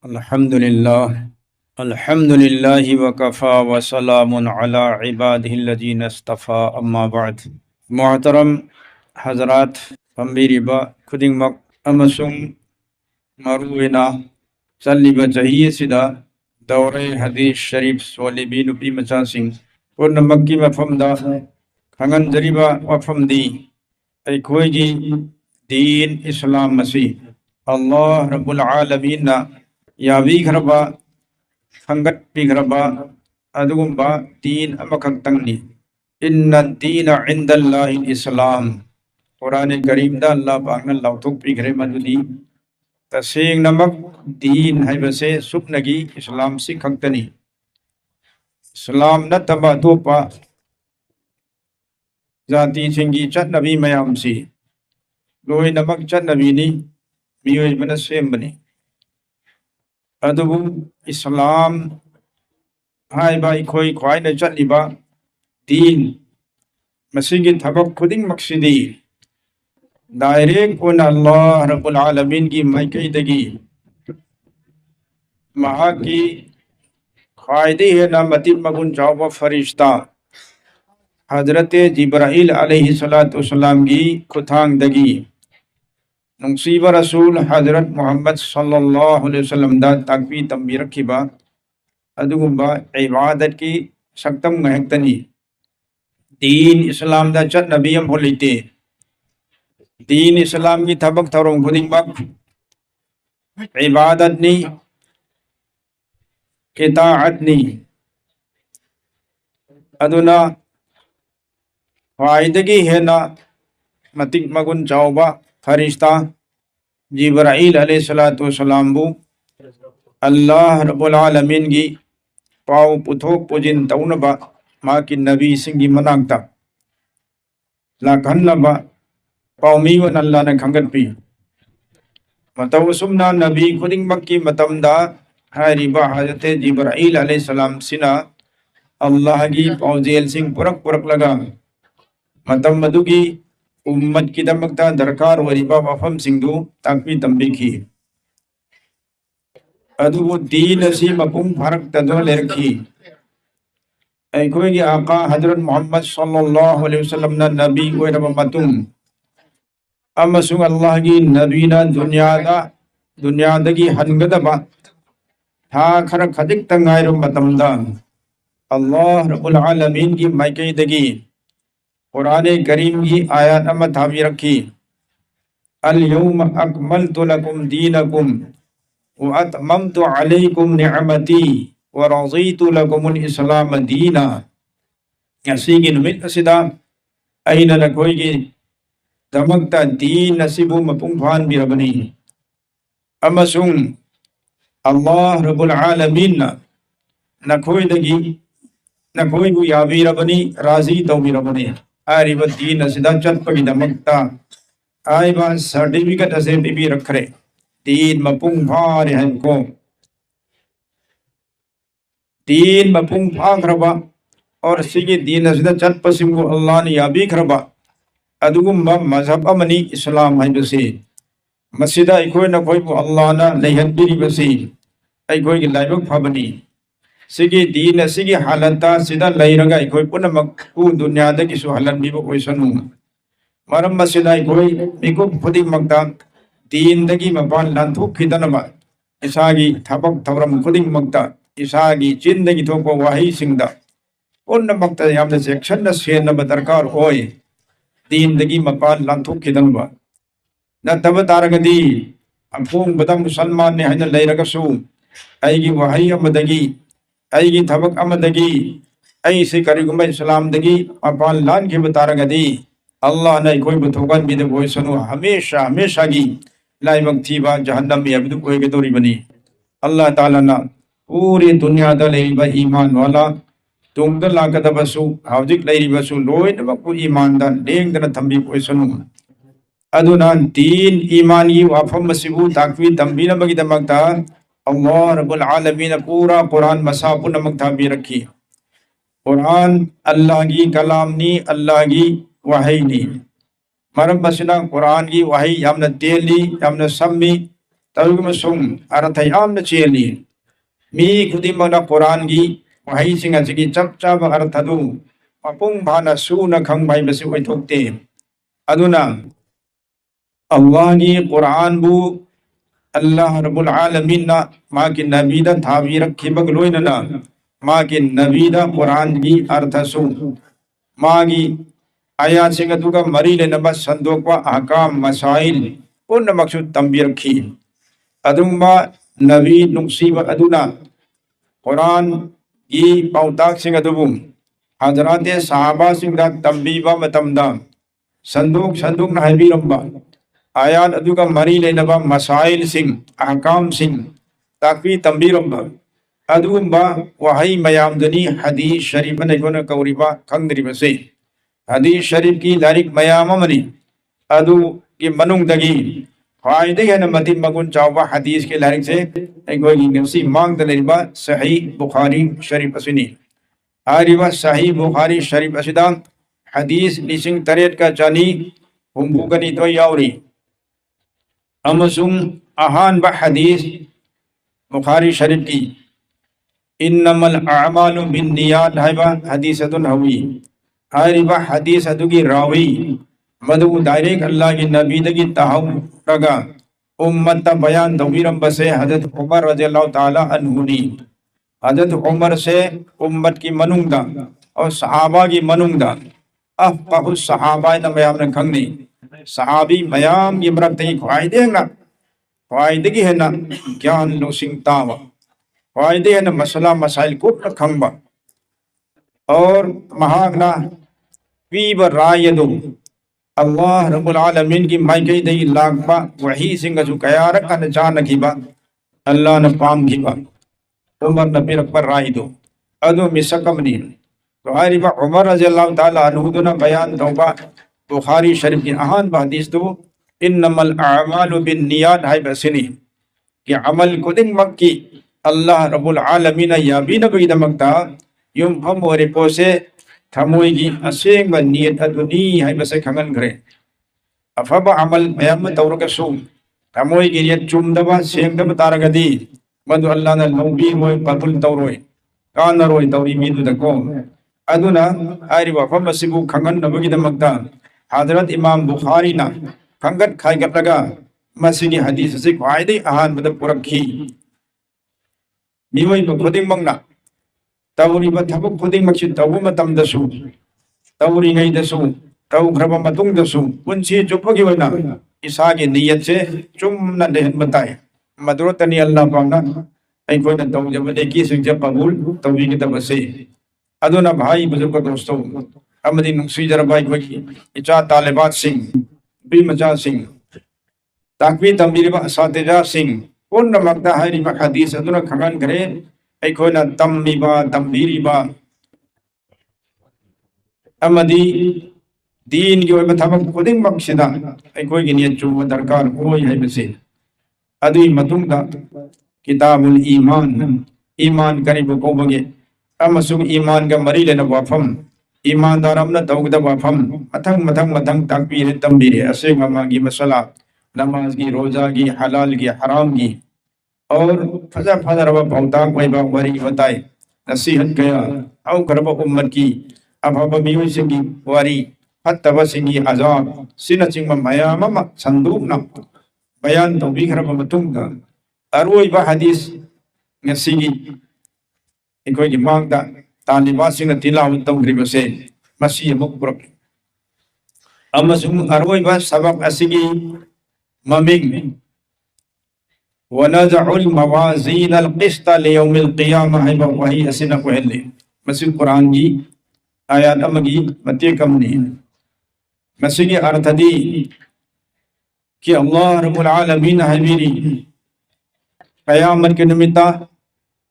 الحمد للہ الحمد للہ وکفا وسلام علی عبادہ الذین اصطفى اما بعد محترم حضرات پنبیربا خودمک امسنگ مروئنا چلیبا چہیے سدا دورہ حدیث شریف سولیبی نپی مچاسنگ پورنمک کی مفہمدہ کھنگنجریبا وفہمدی ایکھوئیگی دین اسلام مسیح اللہ رب العالمین یابیگھربا فنگت پیگھربا ادگمبا دین امکھتنگنی ان الدین عند اللہ الاسلام قرآن کریم دا اللہ پاکنا لوتھک پیگھرے مددی تسینگ نمک دین ہے بسے سپنگی اسلام سی کھنگتنی اسلام نتبا دوپا ذاتی سنگی چت نبی میام سی لوئی نمک چت نبی نی میوئی منسیم بنی ادبو اسلام ہائی بائی کھوئی کھوائی نے چلیبا دین مسیحی تھبک خودنگ مقصدی دائریک ان اللہ رب العالمین کی مائقیدگی مہا کی خواہدی ہے نامتیب مگن جاوب فرشتہ حضرت جبرائیل علیہ السلام کی کھتانگ دگی نصیب رسول حضرت محمد صلی اللہ علیہ وسلم دا تقوی تنبی رکھی با ادگمبا عبادت کی سکتم محکتنی دین اسلام دا چت نبیم ہو لیتے دین اسلام کی تھبک تھروں خودنگ با عبادت نی اطاعت نی ادنا فائدگی ہے نا متک مگن چاوبا فرشتہ جبرائیل علیہ السلام بو اللہ رب العالمین کی پاو پتھوک پوجن تونبا ماں کی نبی سنگی منانگتا لاکھنبا پاو میون اللہ نے کھنگت پی متوسمنا نبی خودنگ مکی متمدہ حیریبا حضرت جبرائیل علیہ السلام سنا اللہ کی پاو زیل سنگ پرک پرک لگا متمدو کی امت کی دمکتا درکار وریبا وفم سنگو تاکوی تنبی کی ادو دین اسی مقوم فرق تدو لرکی ایکوئی کی آقا حضرت محمد صلی اللہ علیہ وسلم نا نبی کوئی رب متم اما سنگ اللہ کی نبینا دنیا دا کی ہنگد با تھا کھرک خدک تنگائر متمدہ اللہ رب العالمین کی مائقیدگی قرآن کریم کی آیات اما تھاوی رکھی اليوم اکملت لکم دینکم واتممت علیکم نعمتی ورضیت لکم الاسلام دینا اسی کی نمت اسدا این نکوئی کی دمکتا دین نصیبو مپنگ فان بھی ربنی اما سن اللہ رب العالمین نکوئی دگی نکوئی کو یابی ربنی راضی تو بھی ربنی آری با دین اسدا چت پکی دمکتا آئی با سرٹیفکٹ اسے بھی رکھ رہے دین مپنگ فان ہیں کو دین مپنگ فان کربا اور سیگی دین اسدا چت پسیم کو اللہ نے یابی کربا ادگم با مذہب امنی اسلام ہے بسی مسجدہ ایکوئی نکوئی کو اللہ نا لیہن بیری بسی ایکوئی کی لائبک فابنی سیگی دین سیگی حالتا سیدہ لئی رگا ایکوئی پنہ مکو دنیا دا کسو حالت بھی کوئی سنو مرم مسجدہ ایکوئی ایکو خودی مکتا دین دگی مپان لانتھو کھیدنبا اساگی تھپک تھورم خودی مکتا اساگی چندگی تھوکو واہی سنگدہ انہ مکتا یامدہ سیکشن نا سینبا درکار ہوئے دین دگی مپان لانتھو کھیدنبا نا تب تارک دی افون بدا مسلمان نے حجر لئی رگسو ایگی واہی امدگی ایگی تھبک امدگی ایسی کرگم اسلام دگی اپان لان کی بطارک دی اللہ نے کوئی بتوگن بھی دے کوئی سنو ہمیشہ کی لائی وقت تھی با جہنم میں عبدو کوئی گدوری بنی اللہ تعالیٰ نا پوری دنیا دا لئی با ایمان والا تم دا لاکت بسو حوزک لئی بسو لوئی نبا کوئی ایمان دا لیک دن تنبی کوئی سنو ادونا دین ایمانی وافم مسیبو تاکوی تنبی نبا کی دمکتا اللہ رب العالمین پورا قرآن مساپو نمک تھابی رکھی قرآن اللہ کی کلام نی اللہ کی وحی نی مرم بسنا قرآن کی وحی یامنا تیلی یامنا سمی ꯇꯧꯔꯤꯕꯁꯨꯡ ꯑꯔꯊ ꯌꯥꯝꯅ ꯆꯦꯜꯂꯤ ꯃꯤ ꯈꯨꯗꯤꯡꯃꯛꯅ ꯀꯨꯔꯥꯟꯒꯤ ꯋꯥꯍꯩꯁꯤꯡ ꯑꯁꯤꯒꯤ ꯆꯞ ꯆꯥꯕ ꯑꯔꯊꯗꯨ ꯃꯄꯨꯡ ꯐꯥꯅ ꯁꯨꯅ ꯈꯪꯕ ꯍꯥꯏꯕꯁꯤ ꯑꯣꯏꯊꯣꯛꯇꯦ ꯑꯗꯨꯅ अल्लाह कुरान बु अल्लाह रब्बुल आलमीन माकी नबीदा थाबीरखिबग लोइनना माकी नबीदा कुरान की अर्थसु मागी आयातसिंग अदुगा मरी लेनबा संदोकवा अहकाम मसाइल पुनमक्सु तंबीरखी अदुंबा नबी नुक्सीब अदुना कुरान की पाउताकसिंग अदुबु हजरत सहाबा सिंगदा तंबीबा मतमदा संदोक संदोक हाइबीरंबा आयात अदुगा मरी लेनबा मसाइल सिंह अहकाम सिंह ताकवी तंबीरंबा अदुगुंबा वहाई मयामदनी हदीस शरीफ नैगोना कौरिबा खंगदरिबसे हदीस शरीफ की लारिक मयाम अमनी अदु की मनुंगदगी ख्वाइदे हेन मति मगुन चावबा हदीस के लारिक से ऐगोगी नफसी मांग दलेबा सही बुखारी शरीफ असनी आरिबा सही बुखारी शरीफ असिदा हदीस लिसिंग तरेट का जानी हुंबुगनी तो यावरी अमसुम अहान ब हदीस बुखारी शरीफ की इन्नमल अमालु बिन्नियात हाइबा हदीसतुन हवी हारिबा हदीस अदुगी रावी मदु डायरेक्ट अल्लाह की नबी दगी तहव रगा उम्मत बयान दवीरम बसे हजरत उमर रज़ियल्लाहु ताला अन्हुनी हजरत उमर से उम्मत की मनुंगदा और सहाबा की मनुंगदा अफक़हु सहाबा न मयाम न खंगनी सहाबी मयाम की मरते ख्वाइदेंगा ख्वाइदगी है ना ज्ञान लुसिंग तावा ख्वाइदे है ना मसला मसाइल को खंगबा और महागना पीब रायदो अल्लाह रब्बुल आलमीन की माइकई दई लागबा वही सिंग जो कयार कन जान कीबा अल्लाह न पाम कीबा उमर न पिर पर रायदो अदो मिसकमनी तो हरिबा उमर रज़ियल्लाहु ताला अन्हु न बयान तौबा बुखारी शरीफ की अहान हदीस तो इन्नमल अमालु बिन्नियात है बसनी कि अमल कुदिंग मक्की अल्लाह रब्बुल आलमीन याबी नबी दमकता युम हम और पोसे थमोई की असेंग ब नियत अदुनी है बसे खंगन घरे अफब अमल मयाम तौरक सु थमोई की नियत चुमदबा सेंगदब तारगदी मदु अल्लाह न नबी मोय पतुल तौरोय कानरोय तौरी मीदु दको अदुना आरि वफम सिबु खंगन नबगी दमकता हजरत इमाम बुखारी ना खंगत खाइगत लगा मसीनी हदीस से ख्वाइदे अहान बद पुरखी निवई खुदिंग मंगना तौरी थबक खुदिंग मक्सि तौबु मतम दसु तौरी गई दसु तौ ग्रब मतुंग दसु पुंसी चुपगी वना इसा के नियत से चुमना देहन बताए मदरतनी अल्लाह पाना ऐ कोई न तौ जब देखी सिंह जब कबूल तौबी के तबसे अदुना भाई बुजुर्ग दोस्तों अमदी नुक्सी जरबाई कोई इचा तालिबात सिंह बी मजा सिंह ताकवी तंबीरबा सातिजा सिंह पूर्ण मक्ता हरिबा हदीस अदुना खंगन करे ऐकोना तम्मीबा तंबीरीबा अमदी दीन की ओइबा थबक खुदिंग मक्सिदा ऐकोई की नियत चुब दरकार होई है बसे अदुई मतुंगदा किताबुल ईमान ईमान करीब को बगे अमसुग ईमान का मरी लेना वाफम ईमानदार अमना तौगदा वाफम मथंग मथंग मथंग ताकबीर तंबीर असेंग मागी मसला नमाज की रोजा की हलाल की हराम की और फजा फजा रवा भौता कोई बा वरी बताए नसीहत गया औ करब उम्मत की अब अब मियो सिंगी वारी फतब सिंगी अजाब सिन चिंग मयाम म संदूक न बयान तो भी खरब मतुंगा अरोई बा हदीस नसीगी इकोई की मांगदा तालिबात सिंह तिलावत तौग्रिबसे मसी मुकब्रक अमसुम अरोई बा सबक असिगी ममिंग वनज़उल मवाज़ीन अल-क़िस्त लियौमिल क़ियामह है वही असिना कोहले मसी कुरान की आयत अमगी मते कमनी मसी के अर्थ दी कि अल्लाह रब्बुल आलमीन हबीरी क़यामत के निमित्ता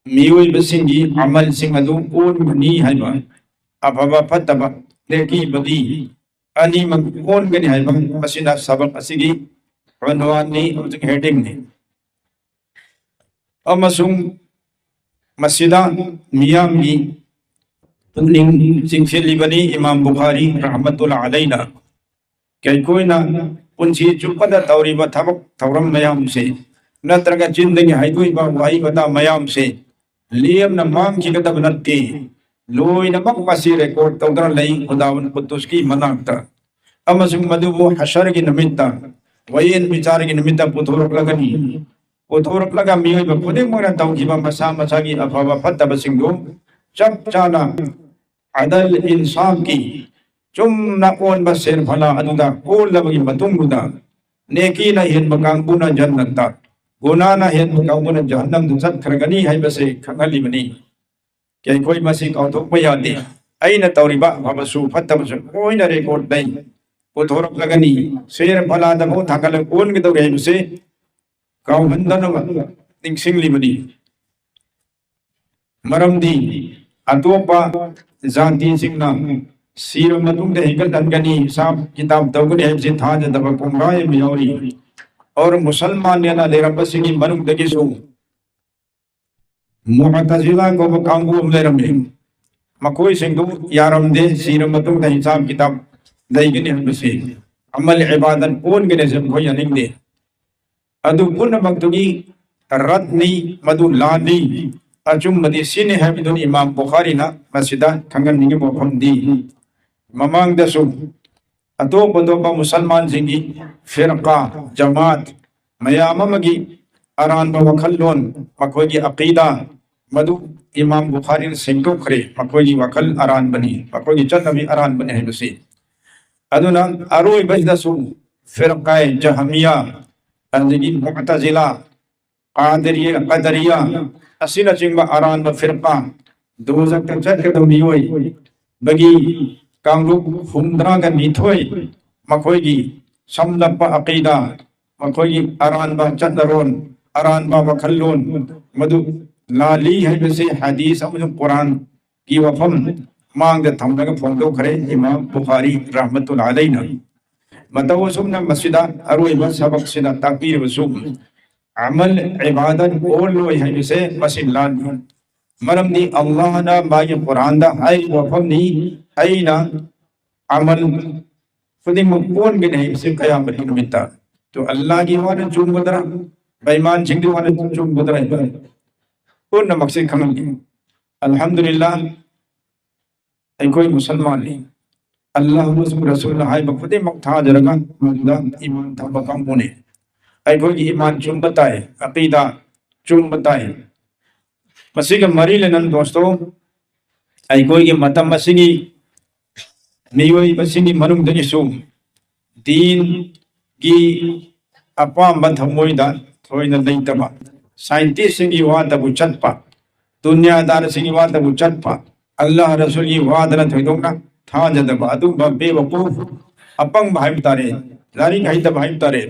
मियोई बसिंगी अमल सिंह अदु ओन मनी है अबवा फतबा देखी बदी अनी मन ओन गनी है मसीना सबक असिगी उन्वान नी हेडिंग ने अमसुंग मस्जिदा मियामी तुनिंग सिंगसिली बनी इमाम बुखारी रहमतुल्लाह अलैना कई कोई ना उनसी चुपदा तौरीबा थबक थौरम मयाम से نترگا چندگی حیدوئی با وائی بتا میام سے لیم نمام کی کتب نتی لوئی نمک مسی ریکورڈ تودر لئی خداون قدس کی مناکتا اما سنگ مدو حشر کی نمیتا وین بیچار کی نمیتا پتھورک لگنی پتھورک لگا میوئی با خودی مورا تاو جیبا مسا مسا کی افاوا فتح بسنگو چپ چانا عدل انصاف کی چم نقون بسیر بھلا ادودا کول لبگی متنگودا نیکی نہ ہن مکانگونا جنتا گناہ نہ ہن مکانگونا جہنم دو ست کھرگنی ہے بسے کھنگلی بنی کہ کوئی مسیح کاؤتوک بیاتی این توریبا بابسو فتح بسو کوئی نہ ریکورڈ نہیں پتھورک لگنی سیر بھلا دبو تھاکل کون کی دو رہے بسے کاؤ ہندنو ننگ سنگلی بنی مرم دی اتوپا ذاتی سنگنا سیرم مدوم دے ہکل دنگنی صاحب کتاب دوگنی ہے بسے تھا جدبا کنگائے میوری اور مسلمان نینا لے رب سنگی منم دگی سو معتزلہ کو بکانگو املے رمے مکوئی سنگو یارم دے سیرم مدوم دے حساب کتاب دائی گنی ہم بسے عمل عبادت کون گنے سے کوئی اننگ دے ادو کن مکتگی ردنی مدو لانی اچم مدی سین ہے بدون امام بخاری نا مسجدہ کھنگن نگی بوکھم دی ممانگ دسو اتو پا مسلمان سنگی فرقہ جماعت میاممگی اران با وکھلون مکوئی کی عقیدہ مدو امام بخاری سنگو کرے مکوئی کی وکھل اران بنی مکوئی کی چند بھی اران بنے ہیں بسی ادونا اروی بجدسو فرقہ جہمیہ انزگی معتزلہ قادریہ قدریہ اسیلہ چنگا اران با فرقہ دوزک تک چکر دو میوئی بگی کانگلوک ہمدران کا نیتوئی مکوئی کی سمدب پا عقیدہ مکوئی کی اران با چندرون اران با وکھلون مدو لالی ہے بسے حدیث مجھو قرآن کی وفم مانگ دے تھم لگا فوندو کرے امام بخاری رحمت اللہ علیہ متو سمنا مسجدہ اروئی بس سبق سدہ تقبیر وسوم عمل عبادت بولو ہے بسے مسجد لان مرم دی اللہ نا بائی قرآن دا آئی وفم نی آئی نا عمل خودی مقبول کے نہیں بسے قیامت نمتا تو اللہ کی وانا چون بدرہ بیمان چنگی وانا چون بدرہ ہے پورنا مقصد کھمل گیا الحمدللہ ای کوئی مسلمان نہیں اللہ رسول اللہ آئی بخودی مقتھا جرگا موجودہ ایمان تھا بکام ہونے ای کوئی ایمان چون بتائے عقیدہ چون بتائے مسیح کے مری لنن دوستو ای کوئی مطم مسیح کی نیوئی مسیح کی منم دنسو دین کی اپام بند ہموئی دا تھوئی دا نہیں تبا سائنٹیس کی وعد ابو چت پا دنیا دار سنگی وعد ابو چت پا اللہ رسول کی وعد نہ تھوئی دوگنا تھا جدبا ادو بے وقوف اپنگ بھائی بتارے لاری کھائی تا بھائی بتارے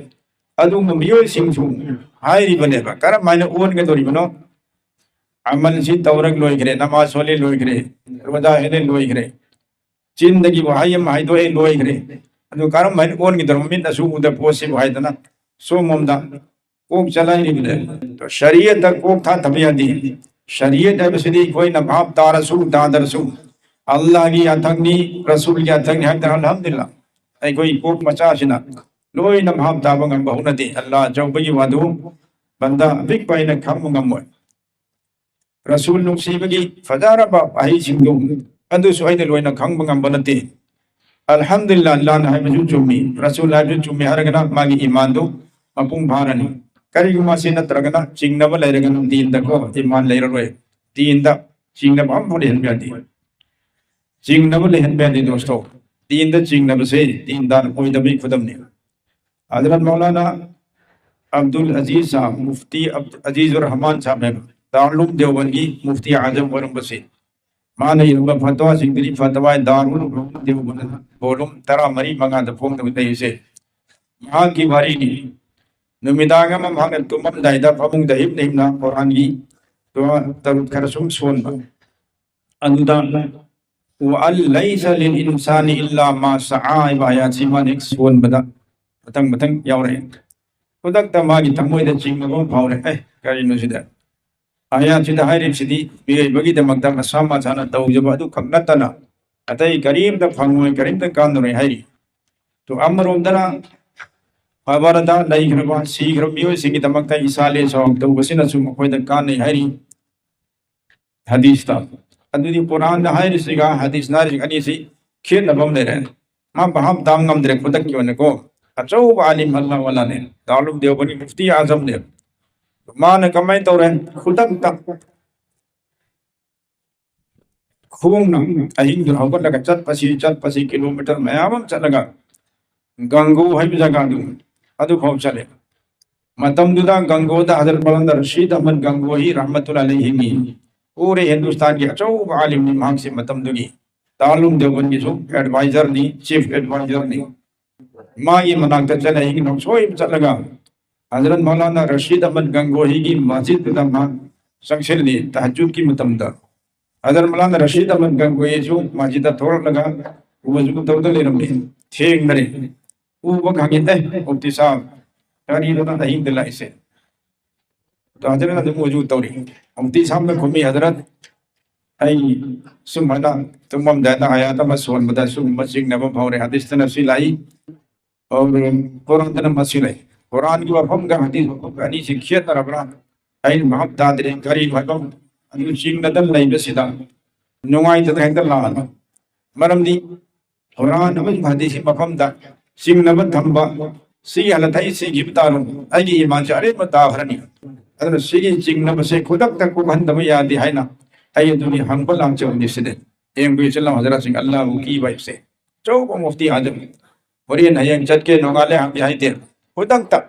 ادو میوئی سنگ سو ہائی ری بنے با کرم مائنے اون کے دوری بنو عمل سی تورک لوئی کرے نماز والے لوئی کرے روزہ ہنے لوئی کرے زندگی وحیم ہائی دوئے لوئی کرے ادو کرم مائنے اون کی درمین نسو ادھا پوسی بھائی دنا سو ممدہ کوک چلا ہی نہیں بلے تو شریعت تک کوک تھا طبیعت دی شریعت ہے بسیدی کوئی نبھاب تا رسول تا درسول اللہ کی اتھنگنی رسول کی اتھنگنی حق در الحمدللہ ای کوئی کوک مچا شنا لوئی نبھاب تا بنگم بہونا دی اللہ جو بگی وادو بندہ بک پائی نکھام بنگم ہوئے رسول نقصیبگی فجار با پاہی سنگو اندو سوئی دلوئی نکھام بنگم بنتی الحمدللہ اللہ نہ ہے مجھو چومی رسول اللہ جو چومی ہرگنا ماگی ایمان دو مپنگ بھارنی کری گما سینت رگنا چنگنبا لے رگنا دین دا کو ایمان لے روئے دین دا چنگنبا ہم بھولے ہن بیادی چنگنبا لے ہن بیادی دوستو دین دا چنگنبا سے دین دار کوئی دبی خدم نہیں حضرت مولانا عبدالعزیز صاحب مفتی عزیز الرحمن صاحب ہے دارالعلوم دیوبندی مفتی اعظم ورم بسی معنی رب فتوہ سنگلی فتوہ دارالعلوم دیوبند بولم ترا مری منگا دفونگ دے اسے مہاں کی بھاری نہیں نمیداغا مہاں تمام دائدہ فمونگ دہیب نہیمنا قرآن کی دعا ترد کرسوم سون با اندہ وَأَلَّيْسَ لِلْإِنسَانِ إِلَّا مَا سَعَائِبَ آیات سیمان ایک سون بدا بتنگ بتنگ یاو رہے خودک تا ماگی تموئی دا چنگ مگو پاو رہے کاری نوزیدہ آیات سیدہ حیرب سیدی بیگئی بگی دا مقدر مسامہ سانا دو جب ادو کھنگتنا اتائی کریم دا پھنگوئی کریم دا کاندو رہے حیری تو امر امدنا ꯐꯕꯔꯗ ꯂꯩꯈ꯭ꯔꯕ ꯁꯤꯈ꯭ꯔꯕ ꯃꯤꯑꯣꯏꯁꯤꯡꯒꯤꯗꯃꯛꯇ ꯏꯁꯥꯂꯦ ꯁꯋꯥꯝ ꯇꯧꯕꯁꯤꯅꯁꯨ ꯃꯈꯣꯏꯗ ꯀꯥꯟꯅꯩ ꯍꯥꯏꯔꯤ ꯍꯗꯤꯁꯇ ꯑꯗꯨꯗꯤ ꯀꯨꯔꯥꯟꯗ ꯍꯥꯏꯔꯤꯁꯤꯒ ꯍꯗꯤꯁꯅ ꯍꯥꯏꯔꯤꯁꯤꯒ ꯑꯅꯤꯁꯤ ꯈꯦꯠꯅꯕ ꯑꯃ ꯂꯩꯔꯦ ꯃꯥ ꯚꯥꯞ ꯇꯥꯕ ꯉꯝꯗ꯭ꯔꯦ ꯈꯨꯗꯛꯀꯤ ꯑꯣꯏꯅꯀꯣ ꯑꯆꯧꯕ ꯑꯂꯤꯝ ꯑꯜꯂꯥ ꯋꯥꯂꯥꯅꯦ ꯗꯥꯔꯨꯜ ꯗꯦওꯕꯟꯒꯤ ꯃꯨꯐꯇꯤ ꯑꯥꯖꯝꯅꯦ ꯃꯥꯅ ꯀꯃꯥꯏꯅ ꯇꯧꯔꯦ ꯈꯨꯗꯛꯇ ꯈꯣꯡꯅ ꯑꯍꯤꯡꯗꯨ ꯍꯧꯒꯠꯂꯒ ꯆꯠꯄꯁꯤ ꯀꯤꯂꯣꯃꯤꯇꯔ ꯃꯌꯥꯝ ꯑꯃ ꯆꯠꯂꯒ ꯒꯪꯒꯨ ꯍꯥꯏꯕ ꯖꯒꯥꯗꯨ ꯑꯗꯨꯐꯥꯎ ꯆꯠꯂꯦ ꯃꯇꯝꯗꯨꯗ ꯒꯪꯒꯣꯗ ꯍꯖꯔꯠ ꯃौलाना रशीद अहमद गंगोही रहमतुल्लाह अलैहि हिंगी पूरे हिंदुस्तान की अचौब आलिम नि मांग से मतमदुगी दारुल देवबंद की एडवाइजर नि चीफ एडवाइजर नि मा ये मनाक चले हिंगी नोसोई चलगा हजरत मौलाना रशीद अहमद गंगोही की मस्जिद दा मा संगसेल नि तहज्जुद की मतमदा हजरत मौलाना रशीद अहमद गंगोही जो मस्जिद थोड़ा लगा वजू तौद ले रमनी ठेंग नरे वो खागे मुफ्ती साहब करी दोना अहिंग दिलाई से तो हजरत अदम वजू तौरी मुफ्ती साहब ने खुमी हजरत आई सुमना तुमम दादा आयात मसवन बदा सुम मसिंग नब भौरे हदीस तनसी लाई और कुरान तन मसिलाई कुरान की वफम का हदीस अनी शिक्षित रबरा आई महब दादरे करी भगम अनु सिंग नदम लाई बसिदा नुंगाई तद हेंद लान मरमदी कुरान अमन हदीस मफम दा सिंग नब थंबा सी हलथाई सी गिबतारो आई ईमान चारे मताफरनी अदन सी सिंग नब से खुदक तक को बंदम यादी है ना आई दुनी हंबल लांग चोंदी सिदे एम गुई चला हजरत सिंह अल्लाह की वाइफ से चौक मुफ्ती आजम होरियन हयंग चट के नोगाले हम यहां ते खुदक तक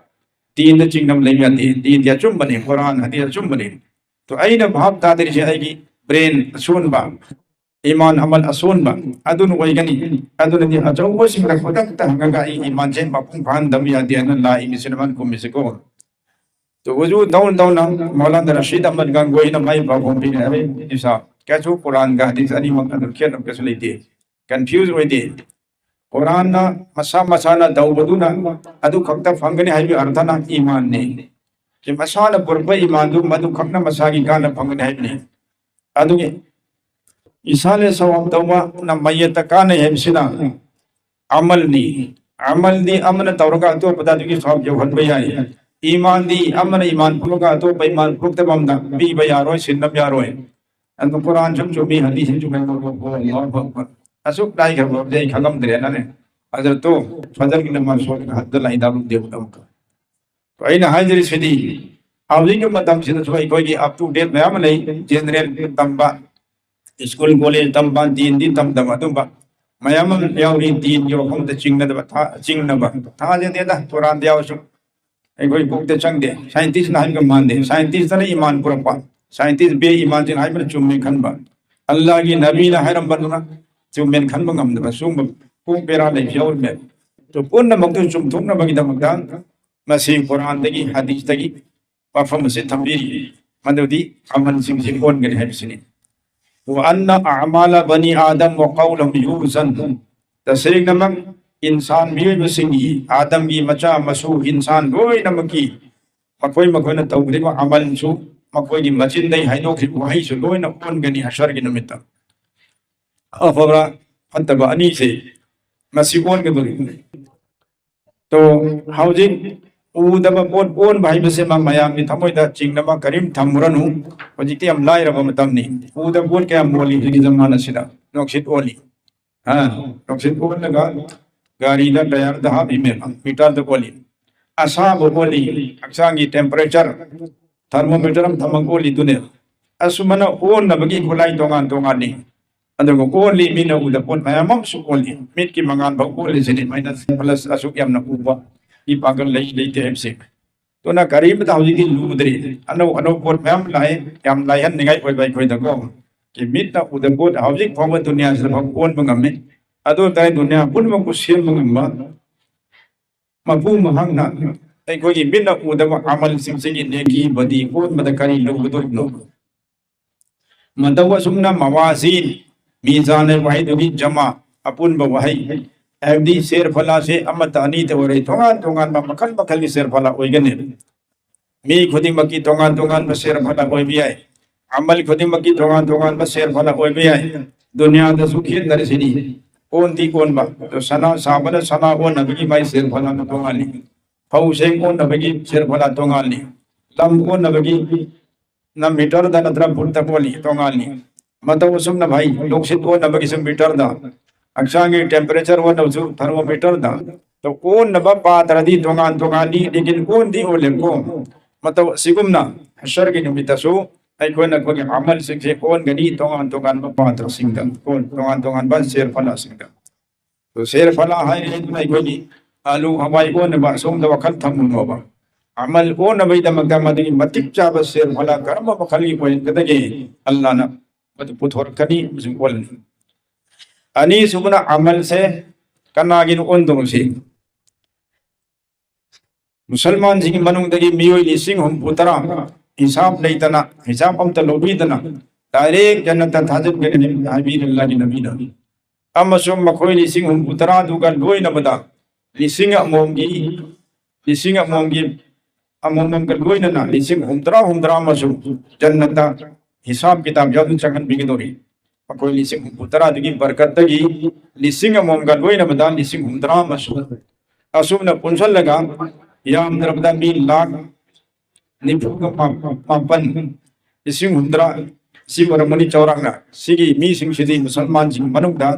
तीन चिंगम ले याती तीन या चुम बने कुरान हदीस चुम बने तो आई न भाव तादरी से आई की ब्रेन सुन बा ईमान अमल असून बा अदुन वैगनी अदुन नि अजौ सिंह खुदक तक हंगा आई ईमान से मपुंग भान दम यादी न लाई मिसलमान को मिसको तो वजू दाउन दाउन मौलाना रशीद अहमद गंगोही न माई बाबू भी है इसा कैसो कुरान का हदीस अनि मक अंदर खेत कैसे लेते कंफ्यूज होते कुरान ना मसा मसाना दाउबदुना अदु खक्ता फंगने है अर्थना ईमान ने कि मसाना पुरब ईमान दु मदु खक्ना मसागी गान फंगने है ने अदु इसाले सवाब तौबा न मयत काने है सिना अमल नी अमन तौरगा तो पता दुगी सवाब जो हन बया ईमान दी अमन ईमान पुलगा तो बेईमान पुलते बमदा बी बयारोय सिन्नम यारोय अन कुरान जुम जुमी हदीस जुम अल्लाह असुक दाई खबर दे खगम दरे ने अजर तो फजर की नमाज सो हद लाई दालु देव दम का तो अइना हाजिर सिदी आवली के मतम से तो कोई की अप टू डेट मैम नहीं जनरल तंबा स्कूल कॉलेज तंबा दिन दिन तम दम अदुबा मयाम यावरी दिन जो हम त चिंगनबा था चिंगनबा था जे देदा कुरान दियावसु कोई बुकते चंगदे साइंटिस्ट ना हम मानदे साइंटिस्ट ने ईमान पुरपा साइंटिस्ट बे ईमान जिन हाइबर चुम्मे खनबा अल्लाह की नबी ना हैरम बनना चुम्मेन खनबा ngam सुम को बेरा ले फियाव में तो पुन्न मक्तु चुम थुकना बगी दमदा मसी कुरान दगी हदीस दगी परफॉर्म से थंबीरी मदुदी अमन सिंह से कोन गरे है सिनी व अन्न अमाल बनी आदम व कौलहum युसन तसरीक नमक इंसान भी बसिंगी आदम की मचा मसू इंसान लोई नमकी मकोई मकोई न तौरी को अमल सु मकोई की मचिन दई हाइनो की वही सु लोई न ओन गनी हशर की नमित अफबरा फतबा अनी से मसी ओन के दुरी तो हाउजिंग उदब पोन ओन भाई बसे मा मयाम नि थमोय दा चिंगनमा करीम थमुरनु होजिति हम लाई रब मतमनी उदब पोन के मोली की जमाना सिदा नोक्सित ओली हां नोक्सित ओन लगा गाड़ी ला टायर दहा बिमे मीटर द कोली असाब कोली अक्सांगी टेंपरेचर थर्मोमीटर हम थमंग ओली दुने असुमना ओन नबगी खुलाई दोंगान दोंगानी अंदर को ओली मीना उद पोन मयामम सु ओली मिट की मंगान भ ओली से माइनस प्लस असु यम न उबा ई पागल लई लेते हैं से तो ना करीब ता हौजी की लूदरी अनो पोन मयाम लाए यम लायन निगाई ओइ बाई खोइ दको कि मिट ना उद पोन हौजी फम दुनिया से भ ओन मंगमे अदो ताई दुनिया पुनम को सेम मंगम मपू महंगना ताई कोई बिन उदब अमल सिंह से नेकी बदी कोन मद करी लोग तो नो मदव सुमना मवासीन मीजान वाहिद की जमा अपुन ब वही एवदी शेर फला से अमत अनी ते ओरे तोंगान तोंगान मखल मखल की शेर फला ओइगने मी खुदी मकी तोंगान तोंगान ब शेर फला ओइ बियाय अमल खुदी मकी तोंगान तोंगान ब शेर फला ओइ बियाय दुनिया द सुखी नरसिनी कौन थी कौन बा तो सना साबर सना वो नबी भाई शेर फला न तोंगाली ꯐꯧ ꯁꯦꯡ ꯑꯣꯟꯅꯕꯒꯤ ꯁꯦꯔꯐꯂꯥ ꯇꯣꯉꯥꯜꯂꯤ, ꯂꯝ ꯑꯣꯟꯅꯕꯒꯤ ꯅ ꯃꯤꯇꯔꯗ ꯅꯠꯇ꯭ꯔꯒ ꯐꯨꯠꯇ ꯑꯣꯜꯂꯤ ꯇꯣꯉꯥꯜꯂꯤ, ꯃꯇꯧ ꯑꯁꯨꯝꯅ ꯚꯥꯏ ꯅꯨꯡꯁꯤꯠ ꯑꯣꯟꯅꯕꯒꯤꯁꯨ ꯃꯤꯇꯔꯗ, ꯍꯛꯆꯥꯡꯒꯤ ꯇꯦꯝꯄꯔꯦꯆꯔ ꯑꯣꯟꯅꯕꯁꯨ ꯊꯔꯃꯣꯃꯤꯇꯔꯗ, तो ओनबा पात्रदि तोगान तोगानी लेकिन ओनदी ओलेको मतलब सिगुमना हशर की निमित्तसु अखोना कोगी अमल सिंसे ओन गनी तोगान तोगान पात्र सिंगदा ओन तोगान तोगान बा शेर फला सिंगदा तो शेर फला हाय ने कोगी आलू हवाई ओन बा सोम द वखल थमुनोबा अमल ओन बई दमका मदगी मतिक चाब शेर फला कर्म बखली कोई कदगे अल्लाह ना मत पुथोर कनी मुझे बोलनी अनि सुबना अमल से कनागिन ओन दोंसी मुसलमान जी की मनुंगदगी मियोई लिसिंग हम पुतरा हिसाब नहीं तना हिसाब हम तलोबी तना डायरेक्ट जन्नत थाजब के हबीब अल्लाह की नबी ना अमसुम मखोई लिसिंग हम पुतरा दुगा लोई न बदा लिसिंग अमोंगी अमोंगम का लोई ना लिसिंग हम तरा मसुम जन्नत हिसाब किताब याद चंगन बिगदोरी मखोई लिसिंग हम पुतरा दुगी बरकत तगी लिसिंग अमोंगा लोई न बदा लिसिंग हम तरा मसुम असुम न पुंसल लगा याम दरबदा मी लाख निफुका मापन इसिंग हुंद्रा सिमरमनी चौरांगना सिगी मी सिंग सिदी मुसलमान सिंग मनुदा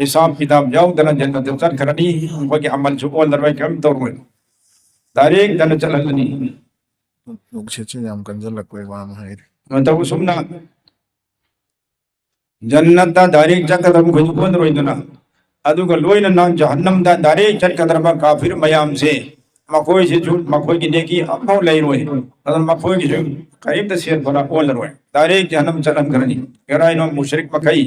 हिसाब किताब याव दना जन्नत चल करनी होगे अमल जो ओल दरवाई कम तोरवे तारीख दन चलनी नुक्सेचे याम कंजल कोई वाम है मतलब सुमना जन्नत दा तारीख चकदम को कोन रोइदना अदुगा लोइना ना जहन्नम दा तारीख चकदरबा काफिर मयाम से मकोई से झूठ मकोई की नेकी अपनो ले रोए अदर मकोई की जो करीब द शेर बड़ा ओल रोए तारीख जहन्नम चलन करनी गराई नो मुशरिक मकई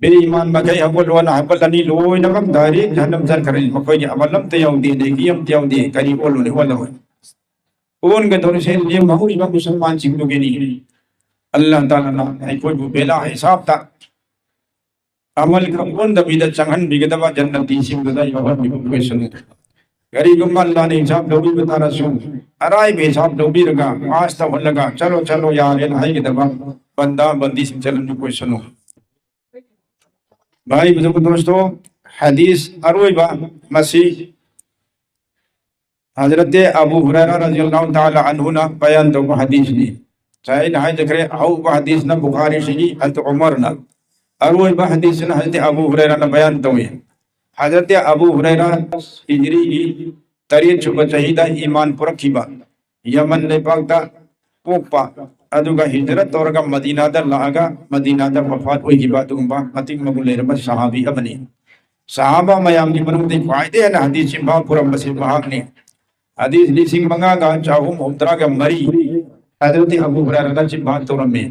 मेरी ईमान मकई हबल रोना हबल तनी लोई नकम तारीख जहन्नम चल करनी मकोई की अमलम ते यौदी नेकी हम ते यौदी करीब ओल रोए ओन के तौर से ये महूरी में मुसलमान सिंह के नहीं अल्लाह ताला ना कोई बेला हिसाब ता अमल का ओन दबीद चंगन बिगदबा जन्नती सिंह दा यौहर भी कोई सुने गरीबुम्मा अल्लाह ने हिसाब लोबी बता रसूल अराय में हिसाब लोबी रगा आस्था हो लगा चलो चलो यार ये हाई के दबा बंदा बंदी से चलन कोई सुनो भाई बुजुर्ग दोस्तों हदीस अरोइबा मसीह हजरत अबू हुरैरा रज़ियल्लाहु ताला अन्हु ना बयान तो हदीस नी चाहे ना जिक्र औ हदीस ना बुखारी से हजरत उमर ना अरोइबा हदीस ना हजरत अबू हुरैरा ना बयान तो है हजरत अबू हुरैरा हिजरी की तरीन छुप चाहिदा ईमान पुरखीबा यमन ने पागदा पोपा अदुगा हिजरत तौरगा मदीना दा लागा मदीना दा वफात होई की बात उम्बा मतिक मगुले रब सहाबी अबनी सहाबा मयाम की मनु दे फायदे है हदीस बा पूरा मसी महाग ने हदीस लिसिंग मंगा गा चाहू मुद्रा का मरी हजरत अबू हुरैरा दा ची बात तौर में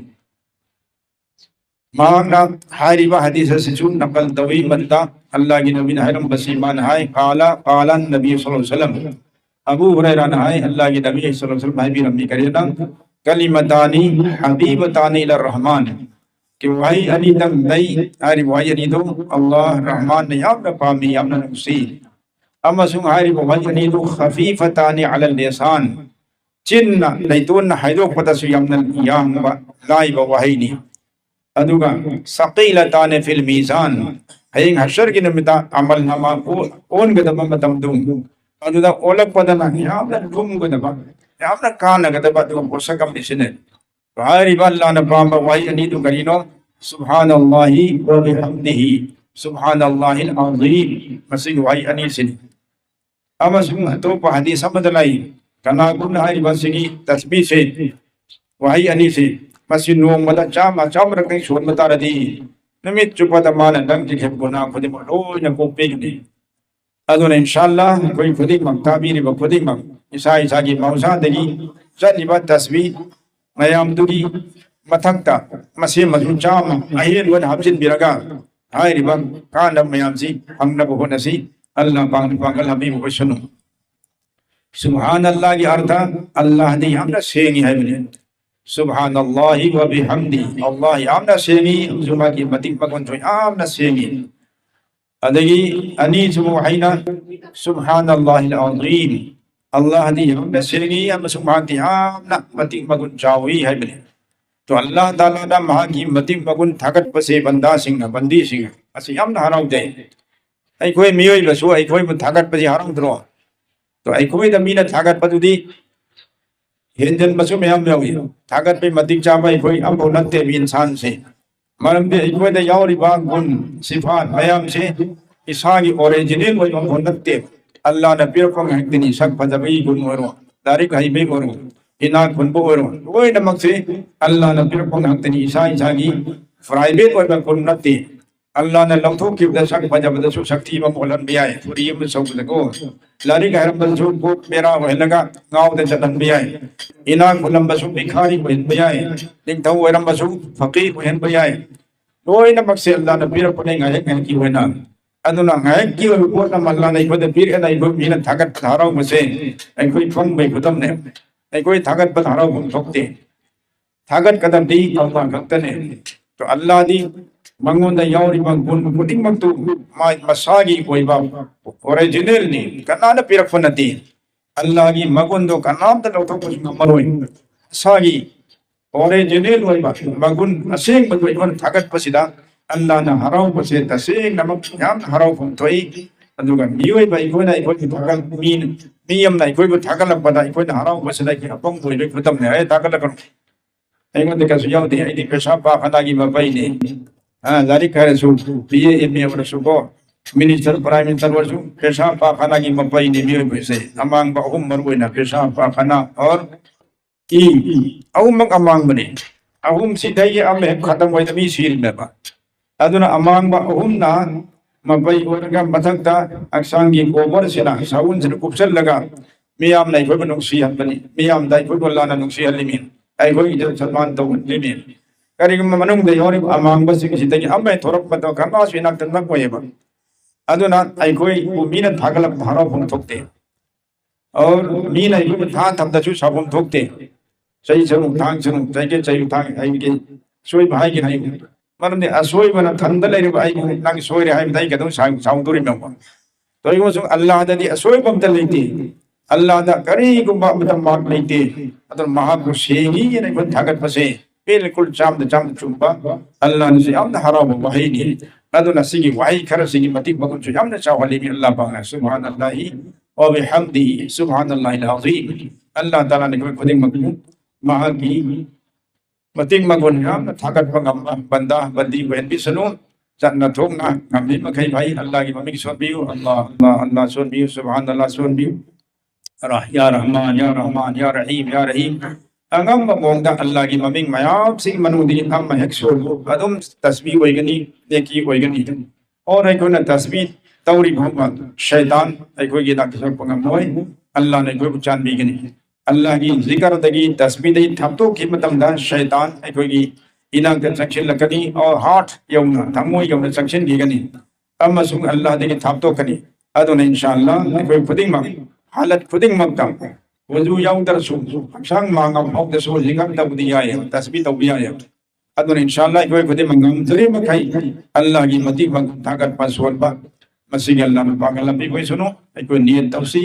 मांगना हारिबा हदीस से चुन नकल दवी बनता अल्लाह की नबी हरम बसीमान हाय काला काला नबी सल्लल्लाहु अलैहि वसल्लम अबू हुरैरा ने हाय अल्लाह की नबी सल्लल्लाहु अलैहि वसल्लम भी रमी करेना कलिमतानी हबीबतानी इलर रहमान कि वही अली दम नहीं हारी वही अली दो अल्लाह रहमान ने आपने पामी आपने नक्सी अम्मा सुन हारी वही अली दो खफीफतानी अलल लिसान चिन्ना लैतुन हायदो पता सु यमन याम लाई वही नी अदुगा सकीलताने फिल मीज़ान हयिंग हशर की नमिता अमल नामा ओन गदम मतम दुम अदुदा ओलक पदना यामना दुम गदम यामना कान गदम दुम पोसकम निसने वारी बल्ला न पाम वाई अनी तो करीनो सुभानअल्लाहि व बिहम्दिही सुभानअल्लाहिल अज़ीम मसिंग वाई अनी सिन अमसुम तो हदीस समदलाई कना गुन हाई बसिगी तस्बीह से वाई अनी से मसी नोंग मदा चाम रख नहीं सोन बता रही नमित चुपा तमान डंग के गुना खुद बोलो न को पेगनी अदुन इंशाअल्लाह कोई खुदी मक्ताबीर व खुदी मक ईसा की मौसा देगी चलिबा तस्बीह मयाम दुगी मथक्ता मसी मजु चाम अहिर वन हबसिन बिरगा हाय रिबा कान मयाम सी हम न हो नसी अल्लाह पाक पागल हबीब को सुनो सुभान अल्लाह की अर्थ अल्लाह दी हमने सेंगी है बने सुभानअल्लाहि व बिहम्दी अल्लाह यामना सेंगी जुमा की मतिक पकन जो यामना सेंगी अदगी अनी सुबहाना सुभानअल्लाहिल अज़ीम अल्लाह दी यामना सेंगी हम सुभान दी यामना मतिक पकन चावी है बने तो अल्लाह ताला दा महा की मतिक पकन थाकत पसे बंदा सिंह बंदी सिंह असि यामना हराउ दे आई कोई मियोई बसो आई कोई थाकत पसे हराउ द्रो تو ꯑꯩꯈꯣꯏꯗ ꯃꯤꯅ ꯊꯥꯒꯠꯄꯗꯨꯗꯤ ꯍꯦꯟꯖꯟꯕꯁꯨ ꯃꯌꯥꯝ ꯌꯥꯎꯏ ꯊꯥꯒꯠꯄꯩ ꯃꯇꯤꯛ ꯆꯥꯕ ꯑꯩꯈꯣꯏ ꯑꯃꯐꯥꯎ ꯅꯠꯇꯦ ꯏꯟꯁꯥꯟꯁꯦ ꯃꯔꯝꯗꯤ ꯑꯩꯈꯣꯏꯗ ꯌꯥꯎꯔꯤꯕ ꯒꯨꯟ ꯁꯤꯐꯥꯠ ꯃꯌꯥꯝꯁꯦ ꯏꯁꯥꯒꯤ ꯑꯣꯔꯤꯖꯤꯅꯦꯜ ꯑꯣꯏꯕ ꯑꯃꯐꯥꯎ ꯅꯠꯇꯦ ꯑꯜꯂꯥꯍꯅ ꯄꯤꯔꯛꯄ ꯉꯥꯛꯇꯅꯤ ꯁꯛ ꯐꯖꯕꯒꯤ ꯒꯨꯟ ꯑꯣꯏꯔꯣ ꯂꯥꯏꯔꯤꯛ ꯍꯩꯕꯒꯤ ꯑꯣꯏꯔꯣ ꯏꯅꯥꯛ ꯈꯨꯟꯕ ꯑꯣꯏꯔꯣ ꯂꯣꯏꯅꯃꯛꯁꯦ ꯑꯜꯂꯥꯍꯅ ꯄꯤꯔꯛꯄ ꯉꯥꯛꯇꯅꯤ ꯏꯁꯥꯒꯤ ꯄ꯭ꯔꯥꯏꯚꯦꯠ ꯑꯣꯏꯕ ꯒꯨꯟ ꯅꯠꯇꯦ ꯑꯜꯂꯥꯍꯅ ꯂꯧꯊꯣꯛꯈꯤꯕꯗ ꯁꯛ ꯐꯖꯕꯗꯁꯨ ꯁꯛꯊꯤꯕ ꯑꯣꯜꯍꯟꯕ ꯌꯥꯏ ꯐꯨꯔꯤ ꯑꯃ ꯁꯧꯕꯗꯀꯣ ꯂꯥꯏꯔꯤꯛ ꯍꯩꯔꯝꯕꯗꯁꯨ ꯀꯣꯛ ꯕꯦꯔꯥ ꯑꯣꯏꯍꯜꯂꯒ ꯉꯥꯎꯗ ꯆꯠꯍꯟꯕ ꯌꯥꯏ ꯏꯅꯥꯛ ꯈꯨꯜꯂꯝꯕꯁꯨ ꯚꯤꯈꯥꯔꯤ ꯑꯣꯏꯍꯟꯕ ꯌꯥꯏ ꯅꯤꯡꯊꯧ ꯑꯣꯏꯔꯝꯕꯁꯨ ꯐꯀꯤꯔ ꯑꯣꯏꯍꯟꯕ ꯌꯥꯏ ꯂꯣꯏꯅꯃꯛꯁꯦ ꯑꯜꯂꯥꯍꯅ ꯄꯤꯔꯛꯄꯅꯦ ꯉꯥꯏꯍꯥꯛ ꯉꯥꯏꯍꯥꯛꯀꯤ ꯑꯣꯏꯅ ꯑꯗꯨꯅ ꯉꯥꯏꯍꯥꯛꯀꯤ ꯑꯣꯏꯕ ꯄꯣꯠ ꯑꯃ ꯑꯜꯂꯥꯍꯅ ꯑꯩꯈꯣꯏꯗ ꯄꯤꯔꯛꯑꯦꯅ ꯑꯩꯈꯣꯏ ꯃꯤꯅ ꯊꯥꯒꯠꯄ ꯍꯔꯥꯎꯕꯁꯦ ꯑꯩꯈꯣꯏ ꯐꯪꯕꯩ ꯈꯨꯗꯝꯅꯦ ꯑꯩꯈꯣꯏ ꯊꯥꯒꯠꯄꯗ ꯍꯔꯥꯎꯐꯝ ꯊꯣꯛꯇꯦ ꯊꯥꯒꯠꯀꯗꯕꯗꯤ ꯑꯜꯂꯥꯍ ꯈꯛꯇꯅꯦ ꯇꯣ ꯑꯜꯂꯥꯍꯗꯤ ꯃꯉꯣꯟꯗ ꯌꯥꯎꯔꯤꯕ ꯒꯨꯟ ꯈꯨꯗꯤꯡꯃꯛꯇꯨ ꯃꯁꯥꯒꯤ ꯑꯣꯏꯕ ꯑꯣꯔꯤꯖꯤꯅꯦꯜꯅꯤ ꯀꯅꯥꯅ ꯄꯤꯔꯛꯄ ꯅꯠꯇꯦ ꯑꯜꯂꯥꯍꯒꯤ ꯃꯒꯨꯟꯗꯣ ꯀꯅꯥꯝꯇ ꯂꯧꯊꯣꯛꯄꯁꯨ ꯉꯝꯃꯔꯣꯏ ꯃꯁꯥꯒꯤ ꯑꯣꯔꯤꯖꯤꯅꯦꯜ ꯑꯣꯏꯕ ꯃꯒꯨꯟ ꯑꯁꯦꯡꯕꯗꯨ ꯑꯩꯈꯣꯏꯅ ꯊꯥꯒꯠꯄꯁꯤꯗ ꯑꯜꯂꯥꯍꯅ ꯍꯔꯥꯎꯕꯁꯦ ꯇꯁꯦꯡꯅꯃꯛ ꯌꯥꯝꯅ ꯍꯔꯥꯎꯐꯝ ꯊꯣꯛꯏ ꯑꯗꯨꯒ ꯃꯤꯑꯣꯏꯕ ꯑꯩꯈꯣꯏꯅ ꯃꯤ ꯑꯃꯅ ꯑꯩꯈꯣꯏꯕꯨ ꯊꯥꯒꯠꯂꯛꯄꯗ ꯑꯩꯈꯣꯏꯅ ꯍꯔꯥꯎꯕꯁꯤꯗ ꯑꯩꯈꯣꯏ ꯑꯄꯪꯕ ꯑꯣꯏꯕꯒꯤ ꯈꯨꯗꯝꯅꯦ ꯑꯩ ꯊꯥꯒꯠꯂꯛꯀꯅꯨ ꯑꯩꯉꯣꯟꯗ ꯀꯩꯁꯨ ꯌꯥꯎꯗꯦ ꯑꯩꯗꯤ ꯄꯩꯁꯥ ꯄꯥꯈꯅꯥꯒꯤ ꯃꯄꯩꯅꯤ ꯂꯥꯏꯔꯤꯛ ꯍꯩꯔꯁꯨ BA MA ꯑꯣꯏꯔꯁꯨ ꯀꯣ ꯃꯤꯅꯤꯁꯇꯔ ꯄ꯭ꯔꯥꯏꯝ ꯃꯤꯅꯤꯁꯇꯔ ꯑꯣꯏꯔꯁꯨ ꯄꯩꯁꯥ ꯄꯥꯈꯅꯥꯒꯤ ꯃꯄꯩꯅꯤ ꯃꯤꯑꯣꯏꯕꯁꯦ ꯑꯃꯥꯡꯕ ꯑꯍꯨꯝ ꯃꯔꯨ ꯑꯣꯏꯅ ꯄꯩꯁꯥ ꯄꯥꯈꯅꯥ और ꯑꯍꯨꯝꯃꯛ ꯑꯃꯥꯡꯕꯅꯤ ꯑꯍꯨꯝꯁꯤꯗꯒꯤ ꯑꯃ ꯍꯦꯛ ꯈꯇꯝ ꯑꯣꯏꯗ ꯃꯤ ꯁꯤꯔꯤꯅꯦꯕ ꯑꯗꯨꯅ ꯑꯃꯥꯡꯕ ꯑꯍꯨꯝꯅ ꯃꯄꯩ ꯑꯣꯏꯔꯒ ꯃꯊꯛꯇ ꯍꯛꯆꯥꯡꯒꯤ ꯀꯣꯕꯔꯁꯤꯅ ꯁꯥꯎꯟꯁꯤꯅ ꯀꯨꯞꯁꯜꯂꯒ ꯃꯤꯌꯥꯝꯅ ꯑꯩꯈꯣꯏꯕꯨ ꯅꯨꯡꯁꯤꯍꯟꯕꯅꯤ ꯃꯤꯌꯥꯝꯗ ꯑꯩꯈꯣꯏꯕꯨ ꯑꯜꯂꯥꯍꯅ ꯅꯨꯡꯁꯤꯍꯜꯂꯤꯃꯤ ꯑꯩꯈꯣꯏꯒꯤ ꯁꯟꯃꯥꯟ ꯇꯧꯍꯟꯂꯤꯃꯤ ꯀꯔꯤꯒꯨꯝꯕ ꯃꯅꯨꯡꯗ ꯌꯥꯎꯔꯤꯕ ꯑꯃꯥꯡꯕꯁꯤꯡꯁꯤꯗꯒꯤ ꯑꯃ ꯊꯣꯔꯛꯄꯗ ꯀꯅꯥꯁꯨ ꯏꯅꯥꯛꯇ ꯅꯛꯑꯣꯏꯕ ꯑꯗꯨꯅ ꯑꯩꯈꯣꯏꯕꯨ ꯃꯤꯅ ꯊꯥꯒꯠꯂꯛꯄ ꯍꯔꯥꯎꯐꯝ ꯊꯣꯛꯇꯦ और मीन अꯩꯈꯣꯏꯕꯨ ꯊꯥ ꯊꯝꯗꯁꯨ ꯁꯥꯐꯝ ꯊꯣꯛꯇꯦ ꯆꯩ ꯁꯅꯨ ꯊꯥꯡ ꯁꯅꯨ ꯆꯩꯒꯦ ꯆꯩꯌꯨ ꯊꯥꯡ ꯑꯩꯒꯤ ꯁꯣꯏꯕ ꯍꯥꯏꯒꯦ ꯍꯥꯏꯕ ꯃꯔꯝꯗꯤ ꯑꯁꯣꯏꯕꯅ ꯊꯟꯗ ꯂꯩꯔꯤꯕ ꯑꯩꯕꯨ ꯅꯪ ꯁꯣꯏꯔꯦ ꯍꯥꯏꯕꯗ ꯑꯩ ꯀꯩꯗꯧ ꯁꯥꯎꯗꯣꯔꯤꯅꯣ ꯇꯧꯔꯤꯕꯁꯨ ꯑꯜꯂꯥꯍꯗꯗꯤ ꯑꯁꯣꯏꯕ ꯑꯝꯇ ꯂꯩꯇꯦ ꯑꯜꯂꯥꯍꯗ ꯀꯔꯤꯒꯨꯝꯕ ꯑꯃꯇ ꯃꯥꯛ ꯂꯩꯇꯦ ꯑꯗꯨꯅ ꯃꯍꯥꯛꯄꯨ ꯁꯦꯡꯉꯤꯅ ꯑꯩꯈꯣꯏ ꯊꯥꯒꯠꯄꯁꯦ ꯕꯤꯜꯀꯨꯜ ꯆꯥꯝꯗ ꯆꯥꯝ ꯆꯨꯝꯕ ꯑꯜꯂꯥꯍꯅꯁꯨ ꯌꯥꯝꯅ ꯍꯔꯥꯎꯕ ꯋꯥꯍꯩꯅꯤ ꯑꯗꯨꯅ ꯁꯤꯒꯤ ꯋꯥꯍꯩ ꯈꯔꯁꯤꯒꯤ ꯃꯇꯤꯛ ꯃꯒꯨꯟꯁꯨ ꯌꯥꯝꯅ ꯆꯥꯎꯍꯜꯂꯤꯃꯤ ꯑꯜꯂꯥꯍ ꯄꯥꯛꯅ ꯁꯨꯕꯍꯥꯅꯜꯂꯥꯍꯤ wa bihamdihi subhanallahil azim Allah Ta'ala ni khuding mahagi mating magun yam thagat pangamba banda bandi wen bisanu janna thongna ngambi makai bhai Allah ki maming sonbiu Allah sonbiu subhanallah sonbiu ya rahman ya rahman ya rahim angam mongda Allah ki maming mayam sing manudi am hek so adum tasbih oigani neki oigani और अखोना तस्बीह तौरी भगवान शैतान अखोगी नाकसर पंगमोय अल्लाह ने कोई चांबीगनी अल्लाह की जिक्र दगी तस्बीह दगी थपतो की मतमदा शैतान अखोगी इनाक संक्षिन लकनी और हार्ट यौना थमो यौना संक्षिन गीगनी अमसुंग अल्लाह दगी थपतो कनी अदुन इंशाअल्लाह अखोई खुदिंग मग हालत खुदिंग मगदम वजू याउदर सु संग मांगम औद सो जिगम तबदी आय तस्बीह तौबिया आय अदुन इंशाअल्लाह कोई खुदे मंगम जरे मखाई अल्लाह की मती मंग ताकत पासोल बा मसीह अल्लाह ने पागल भी कोई सुनो कोई नियत तौसी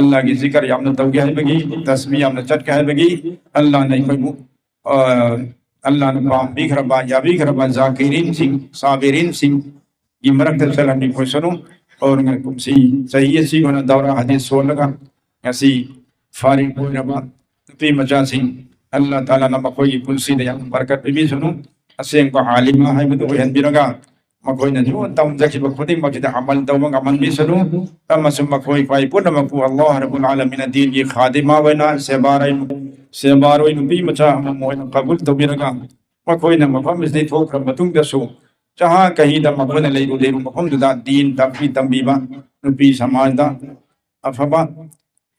अल्लाह की जिक्र यामन तौगे है बगी तस्बीह यामन चट है बगी अल्लाह ने कोई अल्लाह ने पाम भी खरबा या भी खरबा जाकिरीन सिंह साबिरीन सिंह ये मरक चलन भी कोई सुनो और सी सही सी होना दौरा हदीस सोल लगा ऐसी फारिग कोई रबा पी मजा सिंह अल्लाह ताला ना कोई कुलसी दे बरकत भी सुनो असें को आलिमा है बतो हन बिरगा मकोइना जो तम जखि बखोदि मकिदा अमल तौबंग अमल भी सुनो तमसुम मकोइ पाई पुन मकु अल्लाह रब्बुल आलमीन दीन की खादिमा वना सेबारोइ नुबी मचा मोइन कबूल तो बिरगा मकोइना मफम इस दे थोक मतुंग दसु जहां कहीं द मकोइना लेबु दे मफम दुदा दीन तबी तंबीबा नुबी समाज दा अफबा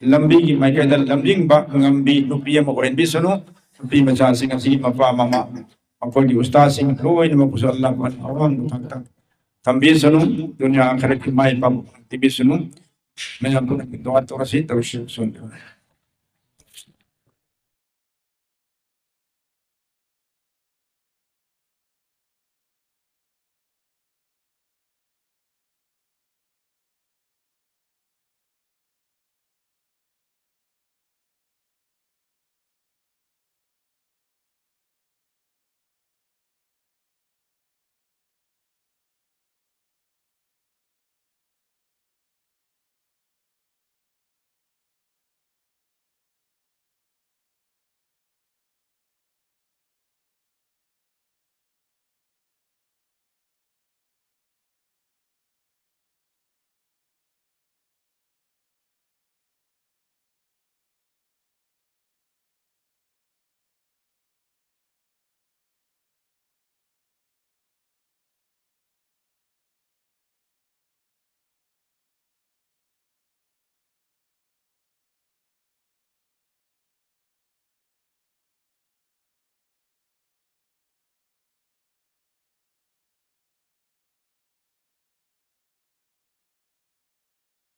लंबी की मैकेदल लंबिंग बा ngамbi नुबी मकोइन भी सुनो नुबी मचा सिंग असि मपा मामा अकोई उस्ताद सिंह लोइन मकुस अल्लाह पर अवाम तक तंबी सुनो दुनिया आखिरत की माई पाप तिबी सुनो मैं आपको दुआ तो रसी तो सुन